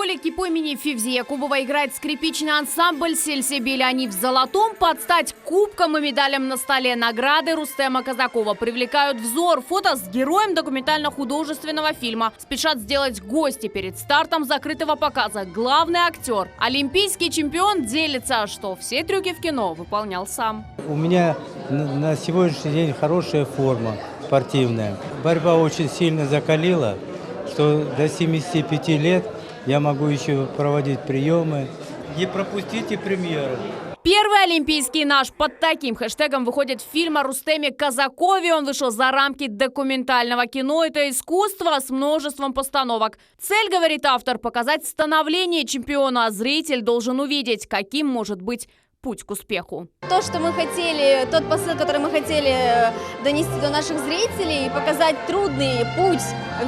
коллектив по имени Февзия Якубова играет скрипичный ансамбль «Сельсибель». Они в золотом под стать кубкам и медалям на столе. Награды Рустема Казакова привлекают взор. Фото с героем документально-художественного фильма спешат сделать гости перед стартом закрытого показа. Главный актер, олимпийский чемпион, делится, что все трюки в кино выполнял сам. У меня на сегодняшний день хорошая форма спортивная. Борьба очень сильно закалила, что до 75 лет я могу еще проводить приемы. Не пропустите премьеру. Первый олимпийский наш. Под таким хэштегом выходит фильм о Рустеме Казакове. Он вышел за рамки документального кино. Это искусство с множеством постановок. Цель, говорит автор, показать становление чемпиона, а зритель должен увидеть, каким может быть путь к успеху. То, что мы хотели, тот посыл, который мы хотели донести до наших зрителей, показать трудный путь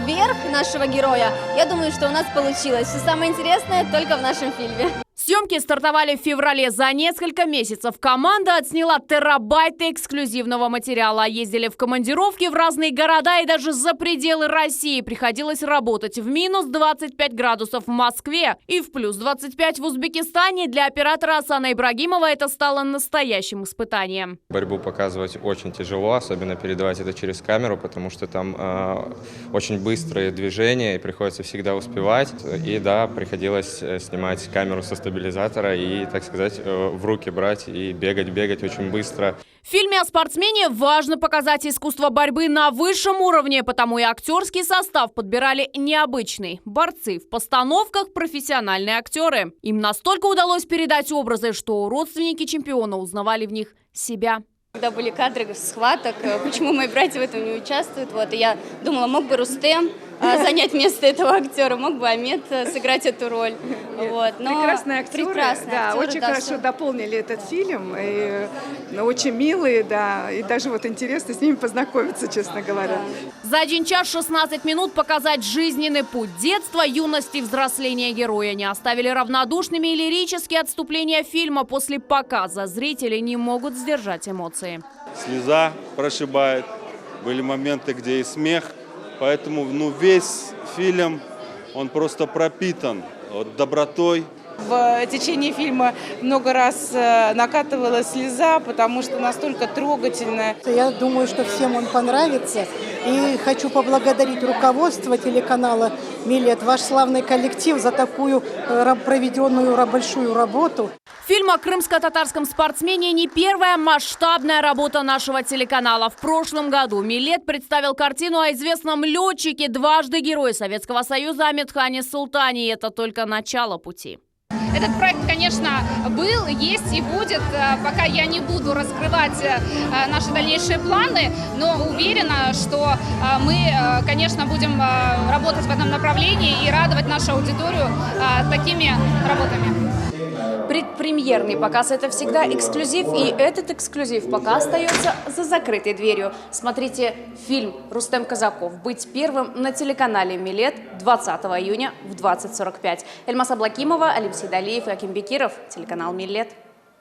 вверх нашего героя, я думаю, что у нас получилось. Все самое интересное только в нашем фильме. Съемки стартовали в феврале. За несколько месяцев команда отсняла терабайты эксклюзивного материала. Ездили в командировки в разные города и даже за пределы России. Приходилось работать в минус 25 градусов в Москве и в плюс 25 в Узбекистане. Для оператора Асана Ибрагимова это стало настоящим испытанием. Борьбу показывать очень тяжело, особенно передавать это через камеру, потому что там очень быстрые движения и приходится всегда успевать. И да, приходилось снимать камеру со стабилизатора и, так сказать, в руки брать и бегать очень быстро. В фильме о спортсмене важно показать искусство борьбы на высшем уровне, потому и актерский состав подбирали необычный. Борцы в постановках – профессиональные актеры. Им настолько удалось передать образы, что родственники чемпиона узнавали в них себя. Когда были кадры схваток, почему мои братья в этом не участвуют, и я думала, мог бы Рустем занять место этого актера, мог бы Амед сыграть эту роль. Но прекрасные актеры, очень хорошо дополнили этот фильм, и очень милые, и даже интересно с ними познакомиться, честно говоря. За 1 час 16 минут показать жизненный путь детства, юности, взросления героя. Не оставили равнодушными и лирические отступления фильма. После показа зрители не могут сдержать эмоции. Слеза прошибает, были моменты, где и смех. Поэтому весь фильм, он просто пропитан добротой. В течение фильма много раз накатывалась слеза, потому что настолько трогательная. Я думаю, что всем он понравится. И хочу поблагодарить руководство телеканала «Милет», ваш славный коллектив за такую проведенную большую работу. Фильм о крымско-татарском спортсмене не первая масштабная работа нашего телеканала. В прошлом году «Милет» представил картину о известном летчике, дважды Герой Советского Союза Амедхане Султане. И это только начало пути. Этот проект, конечно, был, есть и будет, пока я не буду раскрывать наши дальнейшие планы, но уверена, что мы, конечно, будем работать в этом направлении и радовать нашу аудиторию такими работами. Предпремьерный показ – это всегда эксклюзив, и этот эксклюзив пока остается за закрытой дверью. Смотрите фильм «Рустем Казаков. Быть первым» на телеканале «Милет» 20 июня в 20:45. Эльмас Аблакимова, Алим Сейдалиев и Аким Бекиров, телеканал «Милет».